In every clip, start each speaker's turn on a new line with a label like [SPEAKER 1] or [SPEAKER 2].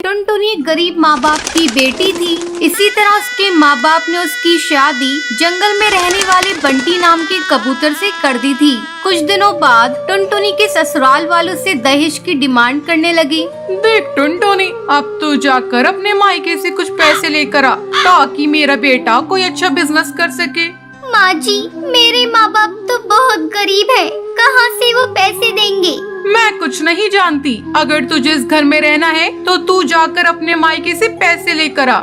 [SPEAKER 1] टुनटुनी एक गरीब माँ बाप की बेटी थी। इसी तरह उसके माँ बाप ने उसकी शादी जंगल में रहने वाले बंटी नाम के कबूतर से कर दी थी। कुछ दिनों बाद टुनटुनी के ससुराल वालों से दहेज की डिमांड करने लगी।
[SPEAKER 2] देख टुनटुनी, अब तू जाकर अपने मायके से कुछ पैसे लेकर आ ताकि मेरा बेटा कोई अच्छा बिजनेस कर सके।
[SPEAKER 1] माँ जी, मेरे माँ बाप तो बहुत गरीब है, कहाँ से वो पैसे देंगे?
[SPEAKER 2] मैं कुछ नहीं जानती। अगर तुझे इस घर में रहना है तो तू जाकर अपने मायके से पैसे लेकर आ।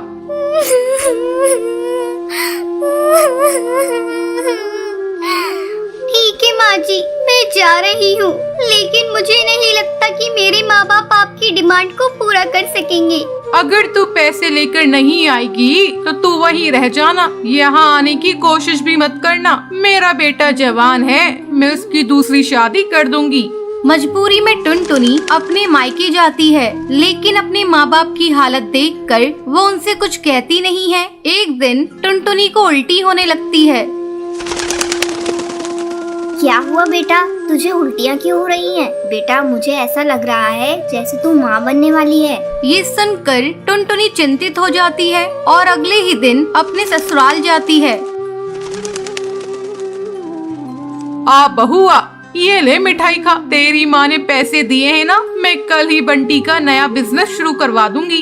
[SPEAKER 1] ठीक है माँ जी, मैं जा रही हूँ, लेकिन मुझे नहीं लगता कि मेरे माँ बाप आपकी डिमांड को पूरा कर सकेंगे।
[SPEAKER 2] अगर तू पैसे लेकर नहीं आएगी तो तू वहीं रह जाना, यहाँ आने की कोशिश भी मत करना। मेरा बेटा जवान है, मैं उसकी दूसरी शादी कर दूंगी।
[SPEAKER 1] मजबूरी में टुनटुनी अपने मायके जाती है, लेकिन अपने माँ बाप की हालत देखकर वो उनसे कुछ कहती नहीं है। एक दिन टुनटुनी को उल्टी होने लगती है।
[SPEAKER 3] क्या हुआ बेटा, तुझे उल्टियाँ क्यों हो रही हैं? बेटा मुझे ऐसा लग रहा है जैसे तू माँ बनने वाली है।
[SPEAKER 1] ये सुनकर टुनटुनी चिंतित हो जाती है और अगले ही दिन अपने ससुराल जाती है।
[SPEAKER 2] आ बहुआ, ये ले मिठाई खा। तेरी माँ ने पैसे दिए हैं ना, मैं कल ही बंटी का नया बिजनेस शुरू करवा दूंगी।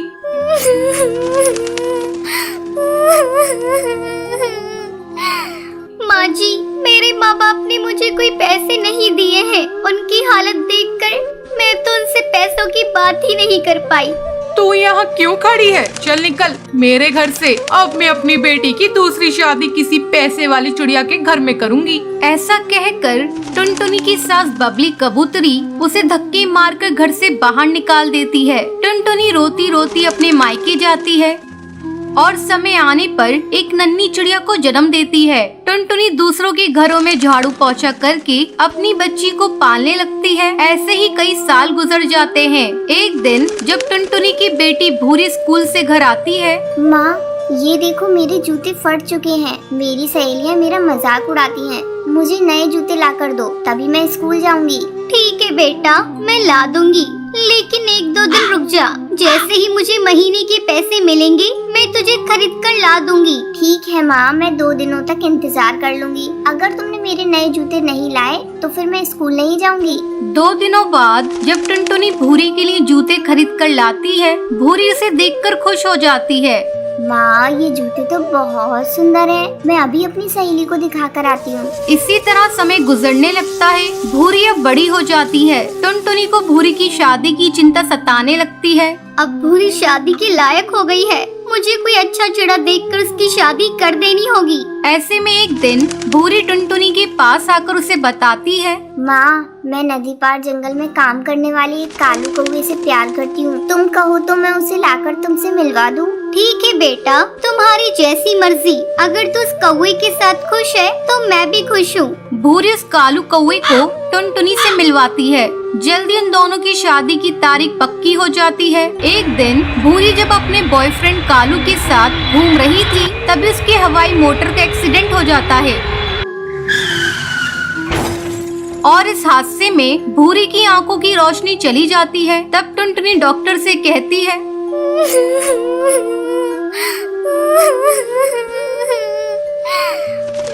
[SPEAKER 1] माँ जी, मेरे माँ बाप ने मुझे कोई पैसे नहीं दिए हैं। उनकी हालत देखकर मैं तो उनसे पैसों की बात ही नहीं कर पाई।
[SPEAKER 2] तू यहाँ क्यों खड़ी है? चल निकल मेरे घर से। अब मैं अपनी बेटी की दूसरी शादी किसी पैसे वाली चिड़िया के घर में करूँगी।
[SPEAKER 1] ऐसा कहकर टुनटुनी की सास बबली कबूतरी उसे धक्के मारकर घर से बाहर निकाल देती है। टुनटुनी रोती रोती अपने मायके जाती है और समय आने पर एक नन्ही चिड़िया को जन्म देती है। टुनटुनी दूसरों के घरों में झाड़ू पोछा करके अपनी बच्ची को पालने लगती है। ऐसे ही कई साल गुजर जाते हैं। एक दिन जब टुनटुनी की बेटी भूरी स्कूल से घर आती है।
[SPEAKER 3] माँ, ये देखो मेरे जूते फट चुके हैं। मेरी सहेलियाँ मेरा मजाक उड़ाती हैं। मुझे नए जूते ला कर दो, तभी मैं स्कूल जाऊंगी।
[SPEAKER 1] ठीक है बेटा, मैं ला दूंगी, लेकिन 1-2 दिन रुक जा। जैसे ही मुझे महीने के पैसे मिलेंगे मैं तुझे खरीद कर ला दूंगी।
[SPEAKER 3] ठीक है माँ, मैं 2 दिनों तक इंतजार कर लूंगी। अगर तुमने मेरे नए जूते नहीं लाए तो फिर मैं स्कूल नहीं जाऊंगी।
[SPEAKER 1] 2 दिनों बाद जब टुनटुनी भूरी के लिए जूते खरीद कर लाती है, भूरी उसे देखकर खुश हो जाती है।
[SPEAKER 3] माँ, ये जूते तो बहुत सुंदर हैं। मैं अभी अपनी सहेली को दिखा कर आती हूँ।
[SPEAKER 1] इसी तरह समय गुजरने लगता है। भूरी अब बड़ी हो जाती है। टुनटुनी को भूरी की शादी की चिंता सताने लगती है। अब भूरी शादी के लायक हो गई है, मुझे कोई अच्छा चिड़ा देखकर उसकी शादी कर देनी होगी। ऐसे में एक दिन भूरी टुनटुनी के पास आकर उसे बताती है।
[SPEAKER 3] माँ, मैं नदी पार जंगल में काम करने वाली एक कालू कौवे से प्यार करती हूँ। तुम कहो तो मैं उसे लाकर तुमसे मिलवा दूँ।
[SPEAKER 1] ठीक है बेटा, तुम्हारी जैसी मर्जी। अगर तू उस कौवे के साथ खुश है तो मैं भी खुश हूँ। भूरी उस कालू कौवे को टुनटुनी से मिलवाती है। जल्दी उन दोनों की शादी की तारीख पक्की हो जाती है। एक दिन भूरी जब अपने बॉयफ्रेंड कालू के साथ घूम रही थी, तभी उसके हवाई मोटर का एक्सीडेंट हो जाता है और इस हादसे में भूरी की आंखों की रोशनी चली जाती है। तब टुनटुनी डॉक्टर से कहती है।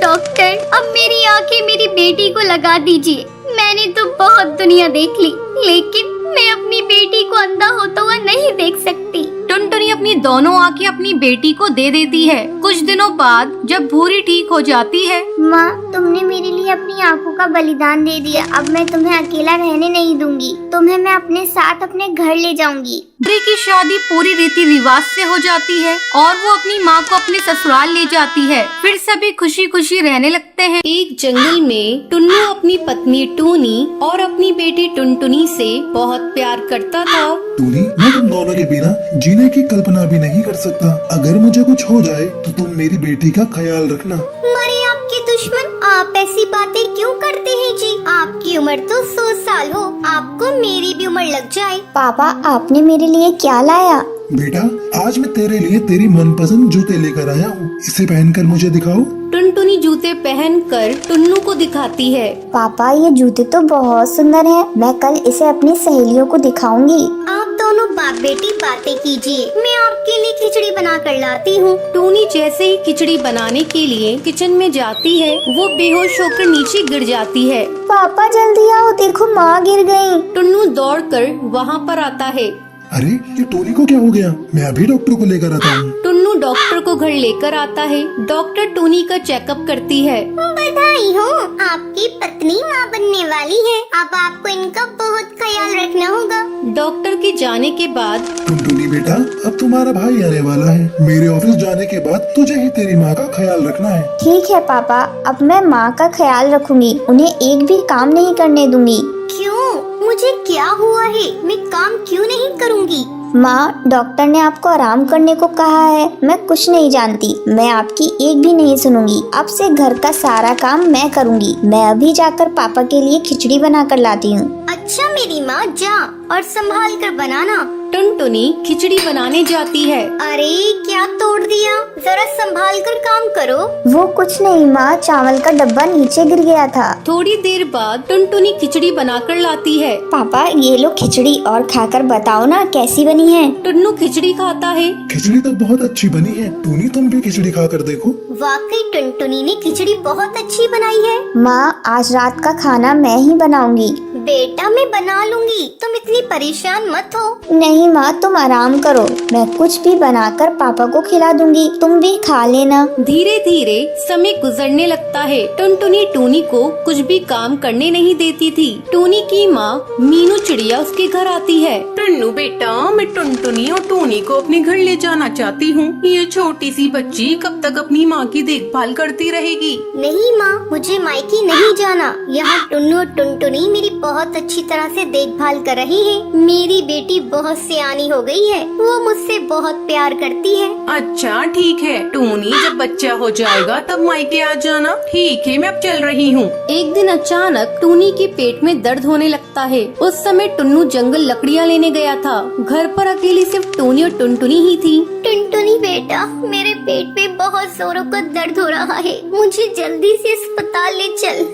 [SPEAKER 1] डॉक्टर, अब मेरी आंखें मेरी बेटी को लगा दीजिए। मैंने तो बहुत दुनिया देख ली, लेकिन मैं अपनी बेटी को अंधा होता हुआ नहीं देख सकती। टुनटुनी अपनी दोनों आंखें अपनी बेटी को दे देती है। कुछ दिनों बाद जब भूरी ठीक हो जाती है।
[SPEAKER 3] माँ, तुमने मेरे लिए अपनी आंखों का बलिदान दे दिया। अब मैं तुम्हें अकेला रहने नहीं दूंगी। तुम्हें मैं अपने साथ अपने घर ले जाऊंगी।
[SPEAKER 1] भूरी की शादी पूरी रीति रिवाज से हो जाती है और वो अपनी माँ को अपने ससुराल ले जाती है। फिर सभी खुशी खुशी रहने लगते हैं। एक जंगल में टुन्नू अपनी पत्नी टूनी और अपनी बेटी टुनटुनी से बहुत प्यार करता था।
[SPEAKER 4] टूनी, मैं तुम दोनों के बिना जीने की कल्पना भी नहीं कर सकता। अगर मुझे कुछ हो जाए तो तुम मेरी बेटी का ख्याल रखना।
[SPEAKER 3] मरे आपके दुश्मन, आप ऐसी बातें क्यों करते हैं जी? आपकी उम्र तो 100 साल हो, आपको मेरी भी उम्र लग जाए। पापा, आपने मेरे लिए क्या लाया?
[SPEAKER 4] बेटा, आज मैं तेरे लिए तेरी मनपसंद जूते लेकर आया हूँ। इसे पहनकर मुझे दिखाओ।
[SPEAKER 1] टुनटुनी जूते पहनकर टुन्नू को दिखाती है।
[SPEAKER 3] पापा ये जूते तो बहुत सुंदर हैं। मैं कल इसे अपनी सहेलियों को दिखाऊंगी। आप दोनों बाप बेटी बातें कीजिए, मैं आपके लिए खिचड़ी बना कर लाती हूँ।
[SPEAKER 1] टूनी जैसे ही खिचड़ी बनाने के लिए किचन में जाती है, वो बेहोश होकर नीचे गिर जाती है।
[SPEAKER 3] पापा जल्दी आओ, देखो माँ गिर गयी।
[SPEAKER 1] टुन्नू दौड़कर वहाँ पर आता है।
[SPEAKER 4] अरे ये टोनी को क्या हो गया? मैं अभी डॉक्टर को लेकर आता हूँ।
[SPEAKER 1] टुन्नू डॉक्टर को घर लेकर आता है। डॉक्टर टोनी का चेकअप करती है।
[SPEAKER 3] बधाई हो, आपकी पत्नी माँ बनने वाली है। अब आपको इनका बहुत ख्याल रखना होगा।
[SPEAKER 1] डॉक्टर के जाने के बाद
[SPEAKER 4] टुनटुनी बेटा, अब तुम्हारा भाई आने वाला है। मेरे ऑफिस जाने के बाद तुझे ही तेरी माँ का ख्याल रखना है।
[SPEAKER 3] ठीक है पापा, अब मैं माँ का ख्याल रखूंगी। उन्हें एक भी काम नहीं करने दूंगी। क्यों? मुझे क्या हुआ है? मैं काम क्यों नहीं करूंगी? माँ, डॉक्टर ने आपको आराम करने को कहा है। मैं कुछ नहीं जानती, मैं आपकी एक भी नहीं सुनूंगी। अब से घर का सारा काम मैं करूंगी। मैं अभी जाकर पापा के लिए खिचड़ी बना कर लाती हूँ। अच्छा मेरी माँ, जा और संभाल कर बनाना।
[SPEAKER 1] टुनटुनी खिचड़ी बनाने जाती है।
[SPEAKER 3] अरे क्या तोड़ दिया, जरा संभाल कर काम करो। वो कुछ नहीं माँ, चावल का डब्बा नीचे गिर गया था।
[SPEAKER 1] थोड़ी देर बाद टुनटुनी खिचड़ी बनाकर लाती है।
[SPEAKER 3] पापा ये लो खिचड़ी, और खाकर बताओ ना कैसी बनी है।
[SPEAKER 1] टुन्नू खिचड़ी खाता है।
[SPEAKER 4] खिचड़ी तो बहुत अच्छी बनी है। टोनी तुम भी खिचड़ी खा कर देखो।
[SPEAKER 3] वाकई टुनटुनी ने खिचड़ी बहुत अच्छी बनाई है। माँ, आज रात का खाना मैं ही बनाऊंगी। बेटा मैं बना लूंगी, तुम इतनी परेशान मत हो। नहीं माँ, तुम आराम करो, मैं कुछ भी बनाकर पापा को खिला दूंगी, तुम भी खा लेना।
[SPEAKER 1] धीरे धीरे समय गुजरने लगता है। टुनटुनी टोनी को कुछ भी काम करने नहीं देती थी। टोनी की माँ मीनू चिड़िया उसके घर आती है।
[SPEAKER 2] टुन्नू बेटा, मैं टुनटुनी और टोनी को अपने घर ले जाना चाहती हूँ। ये छोटी सी बच्ची कब तक अपनी माँ की देखभाल करती रहेगी?
[SPEAKER 3] नहीं माँ, मुझे मायके नहीं जाना। यहाँ टुन्नू और टुनटुनी मेरी बहुत अच्छी तरह से देखभाल कर रही है। मेरी बेटी बहुत सियानी हो गई है, वो मुझसे बहुत प्यार करती है।
[SPEAKER 2] अच्छा ठीक है टोनी, जब बच्चा हो जाएगा तब मायके आ जाना। ठीक है, मैं अब चल रही हूँ।
[SPEAKER 1] एक दिन अचानक टोनी के पेट में दर्द होने लगता है। उस समय टुन्नू जंगल लकड़ियाँ लेने गया था। घर पर अकेली सिर्फ टोनी और टुनटुनी ही थी।
[SPEAKER 3] टुनटुनी बेटा, मेरे पेट में बहुत जोरों का दर्द हो रहा है, मुझे जल्दी से अस्पताल ले चल।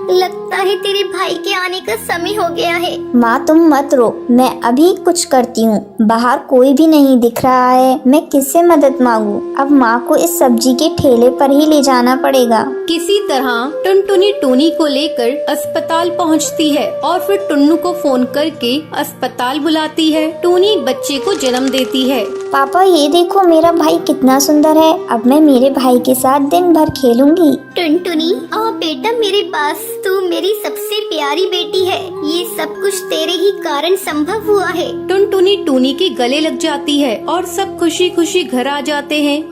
[SPEAKER 3] लगता है तेरे भाई के आने का समय हो गया है। माँ तुम मत रो, मैं अभी कुछ करती हूँ। बाहर कोई भी नहीं दिख रहा है, मैं किससे मदद मांगू? अब माँ को इस सब्जी के ठेले पर ही ले जाना पड़ेगा।
[SPEAKER 1] किसी तरह टुनटुनी टोनी को लेकर अस्पताल पहुंचती है और फिर टुन्नू को फोन करके अस्पताल बुलाती है। टोनी बच्चे को जन्म देती है।
[SPEAKER 3] पापा ये देखो मेरा भाई कितना सुंदर है, अब मैं मेरे भाई के साथ दिन भर खेलूंगी। टुनटुनी आओ बेटा मेरे पास, तू मेरी सबसे प्यारी बेटी है। ये सब कुछ तेरे ही कारण संभव हुआ है।
[SPEAKER 1] टुनटुनी टोनी के गले लग जाती है और सब खुशी खुशी घर आ जाते हैं।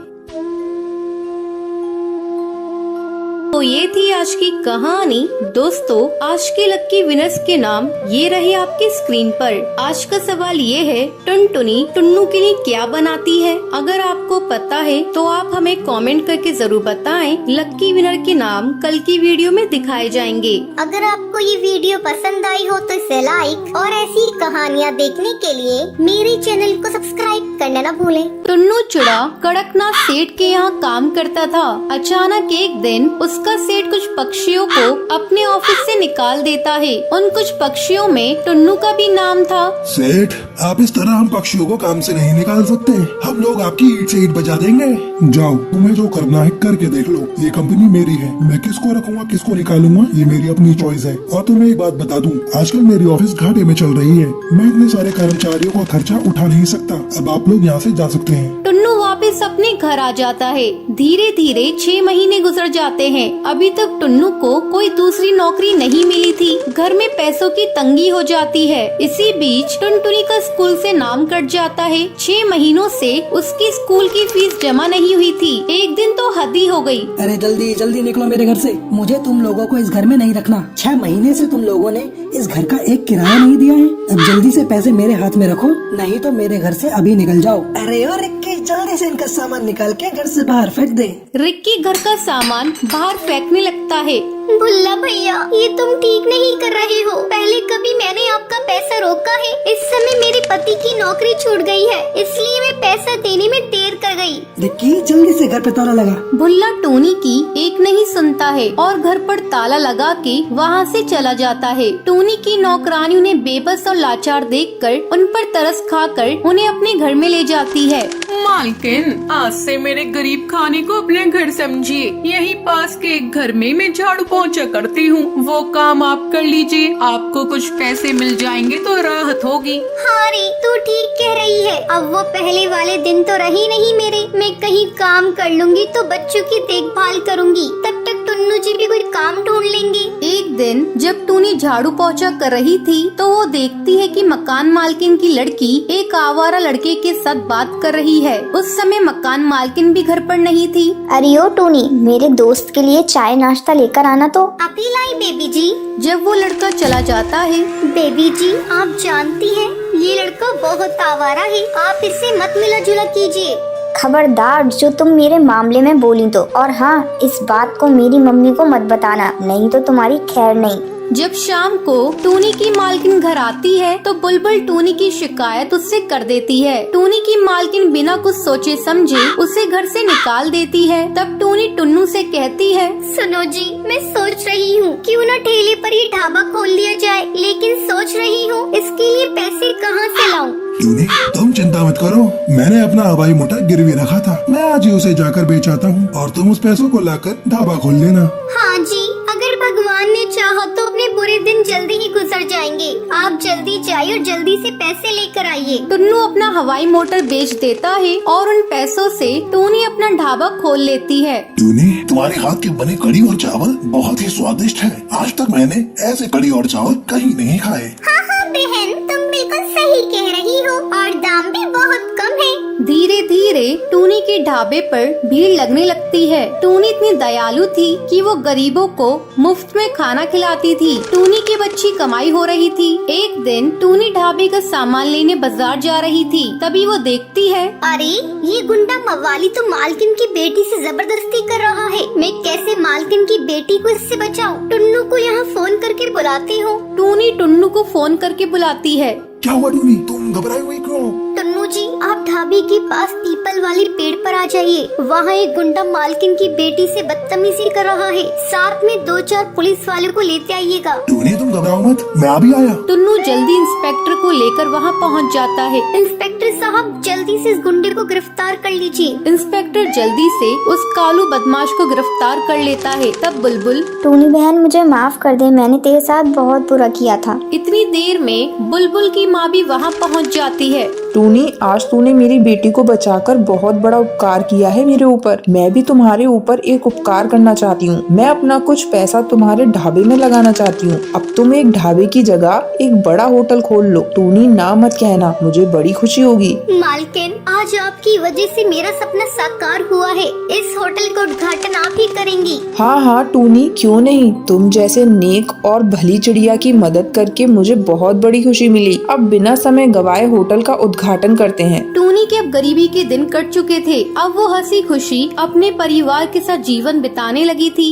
[SPEAKER 1] तो ये थी आज की कहानी। दोस्तों, आज के लक्की विनर्स के नाम ये रहे आपकी स्क्रीन पर। आज का सवाल ये है, टुनटुनी टुन्नू के लिए क्या बनाती है? अगर आपको पता है तो आप हमें कमेंट करके जरूर बताएं। लक्की विनर के नाम कल की वीडियो में दिखाए जाएंगे।
[SPEAKER 3] अगर आपको ये वीडियो पसंद आई हो तो इसे लाइक और ऐसी कहानियाँ देखने के लिए मेरे चैनल को सब्सक्राइब करना न भूलें।
[SPEAKER 1] टुन्नू चिड़ा कड़कनाथ सेठ के यहाँ काम करता था। अचानक एक दिन उसका सेठ कुछ पक्षियों को अपने ऑफिस से निकाल देता है। उन कुछ पक्षियों में टुन्नू का भी नाम था।
[SPEAKER 4] सेठ, आप इस तरह हम पक्षियों को काम से नहीं निकाल सकते। हम लोग आपकी ईंट से ईंट बजा देंगे। जाओ, तुम्हें जो करना है करके देख लो। ये कंपनी मेरी है, मैं किसको रखूंगा किसको निकालूंगा ये मेरी अपनी चॉइस है। और तुम्हें एक बात बता दूं, आजकल मेरी ऑफिस घाटे में चल रही है। मैं इतने सारे कर्मचारियों का खर्चा उठा नहीं सकता। अब आप लोग यहाँ से जा सकते हैं।
[SPEAKER 1] टुन्नू वापस अपने घर आ जाता है। धीरे धीरे 6 महीने गुजर जाते हैं। अभी तक टुन्नू को कोई दूसरी नौकरी नहीं मिली थी। घर में पैसों की तंगी हो जाती है। इसी बीच टुनटुनी का स्कूल से नाम कट जाता है। 6 महीनों से उसकी स्कूल की फीस जमा नहीं हुई थी। एक दिन तो हद ही हो गई।
[SPEAKER 5] अरे जल्दी जल्दी निकलो मेरे घर से, मुझे तुम लोगों को इस घर में नहीं रखना। 6 महीने से तुम लोगों ने इस घर का एक किराया नहीं दिया है। अब जल्दी से पैसे मेरे हाथ में रखो, नहीं तो मेरे घर से अभी निकल जाओ। अरे और रिक्की, जल्दी से इनका सामान निकाल के घर से बाहर फेंक दे।
[SPEAKER 1] रिक्की घर का सामान बाहर फेंकने लगता है।
[SPEAKER 3] बुल्ला भैया, ये तुम ठीक नहीं कर रहे हो। पहले कभी मैंने आपका पैसा रोका है? इस समय मेरे पति की नौकरी छूट गई है, इसलिए मैं पैसा देने में देर कर गई।
[SPEAKER 5] रिक्की जल्दी से घर पे ताला लगा।
[SPEAKER 1] बुल्ला टोनी की एक नहीं सुनता है और घर पर ताला लगा के वहाँ से चला जाता है। टोनी की नौकरानी उन्हें बेबस और लाचार देखकर उन पर तरस खाकर उन्हें अपने घर में ले जाती है।
[SPEAKER 2] मालकिन, आज से मेरे गरीब खाने को अपने घर समझिए। यहीं पास के एक घर में मैं झाड़ू पोंछा करती हूँ, वो काम आप कर लीजिए। आपको कुछ पैसे मिल जाएंगे तो राहत होगी।
[SPEAKER 3] हाँ रे, तू ठीक कह रही है। अब वो पहले वाले दिन तो रही नहीं मेरे। मैं कहीं काम कर लूंगी तो बच्चों की देखभाल करूंगी, तब तक टुन्नू जी भी कोई काम ढूंढ लेंगे।
[SPEAKER 1] एक दिन जब टूनी झाड़ू पोंछा कर रही थी तो वो देखती है कि मकान मालकिन की लड़की एक आवारा लड़के के साथ बात कर रही है। उस समय मकान मालकिन भी घर पर नहीं थी।
[SPEAKER 3] अरे ओ टोनी, मेरे दोस्त के लिए चाय नाश्ता लेकर आना तो। अभी लाई बेबी जी।
[SPEAKER 1] जब वो लड़का चला जाता है,
[SPEAKER 3] बेबी जी, आप जानती हैं ये लड़का बहुत आवारा है, आप इससे मत मिला जुला कीजिए। खबरदार जो तुम मेरे मामले में बोली तो। और हाँ, इस बात को मेरी मम्मी को मत बताना, नहीं तो तुम्हारी खैर नहीं।
[SPEAKER 1] जब शाम को टूनी की मालकिन घर आती है तो बुलबुल टूनी की शिकायत उससे कर देती है। टूनी की मालकिन बिना कुछ सोचे समझे उसे घर से निकाल देती है। तब टूनी टुन्नू से कहती है,
[SPEAKER 3] सुनो जी, मैं सोच रही हूँ क्यों न ठेले पर ये ढाबा खोल लिया जाए, लेकिन सोच रही हूँ इसके लिए पैसे कहाँ से लाऊं।
[SPEAKER 4] टूनी, तुम चिंता मत करो, मैंने अपना हवाई मोटर गिरवी रखा था, मैं आज ही उसे जाकर बेच आता हूँ और तुम उस पैसों को लाकर ढाबा खोल लेना।
[SPEAKER 3] हाँ जी, अगर भगवान ने चाहा तो अपने बुरे दिन जल्दी ही गुजर जाएंगे। आप जल्दी जाइए और जल्दी से पैसे लेकर आइए।
[SPEAKER 1] टुन्नू अपना हवाई मोटर बेच देता है और उन पैसों से टूनी अपना ढाबा खोल लेती है।
[SPEAKER 4] टूनी, तुम्हारे हाथ के बने कड़ी और चावल बहुत ही स्वादिष्ट है। आज तक मैंने ऐसे कड़ी और चावल कहीं नहीं खाए।
[SPEAKER 3] हाँ हाँ बहन, तुम बिल्कुल सही कह रही हो और दाम भी बहुत कम है।
[SPEAKER 1] धीरे धीरे टूनी के ढाबे पर भीड़ लगने लगती है। टूनी इतनी दयालु थी कि वो गरीबों को मुफ्त में खाना खिलाती थी। टूनी की अच्छी कमाई हो रही थी। एक दिन टूनी ढाबे का सामान लेने बाजार जा रही थी, तभी वो देखती है,
[SPEAKER 3] अरे ये गुंडा मवाली तो मालकिन की बेटी से जबरदस्ती कर रहा है। मैं कैसे मालकिन की बेटी को इससे बचाऊं? टुन्नू को यहाँ फोन करके बुलाती हूँ।
[SPEAKER 1] टूनी टुन्नू को फोन करके बुलाती है।
[SPEAKER 4] क्या हुआ टूनी, तुम घबराई हुई क्यों?
[SPEAKER 3] टुन्नू जी, आप ढाबे के पास पीपल वाली पेड़ पर आ जाइए। वहाँ एक गुंडा मालकिन की बेटी से बदतमीजी कर रहा है। साथ में 2-4 पुलिस वालों को लेते आइएगा।
[SPEAKER 4] टूनी, तुम घबराओ मत, मैं अभी आया।
[SPEAKER 1] टुन्नू जल्दी इंस्पेक्टर को लेकर वहाँ पहुँच जाता है।
[SPEAKER 3] इंस्पेक्टर साहब, जल्दी से इस गुंडे को गिरफ्तार कर लीजिए।
[SPEAKER 1] इंस्पेक्टर जल्दी से उस कालू बदमाश को गिरफ्तार कर लेता है। तब बुलबुल,
[SPEAKER 3] टूनी बहन, मुझे माफ कर दे, मैंने तेरे साथ बहुत बुरा किया था।
[SPEAKER 1] इतनी देर में बुलबुल की माँ भी वहाँ पहुँच जाती है।
[SPEAKER 6] टूनी, आज तूने मेरी बेटी को बचाकर बहुत बड़ा उपकार किया है मेरे ऊपर। मैं भी तुम्हारे ऊपर एक उपकार करना चाहती हूँ। मैं अपना कुछ पैसा तुम्हारे ढाबे में लगाना चाहती हूँ। अब तुम एक ढाबे की जगह एक बड़ा होटल खोल लो। टूनी, ना मत कहना, मुझे बड़ी खुशी होगी।
[SPEAKER 3] मालकिन, आज आपकी वजह से मेरा सपना साकार हुआ है। इस होटल का उद्घाटन आप ही करेंगी।
[SPEAKER 6] हाँ हाँ टूनी, क्यों नहीं। तुम जैसे नेक और भली चिड़िया की मदद करके मुझे बहुत बड़ी खुशी मिली। अब बिना समय गवाए होटल का उद्घाटन करते हैं।
[SPEAKER 1] टूनी के अब गरीबी के दिन कट चुके थे। अब वो हंसी खुशी अपने परिवार के साथ जीवन बिताने लगी थी।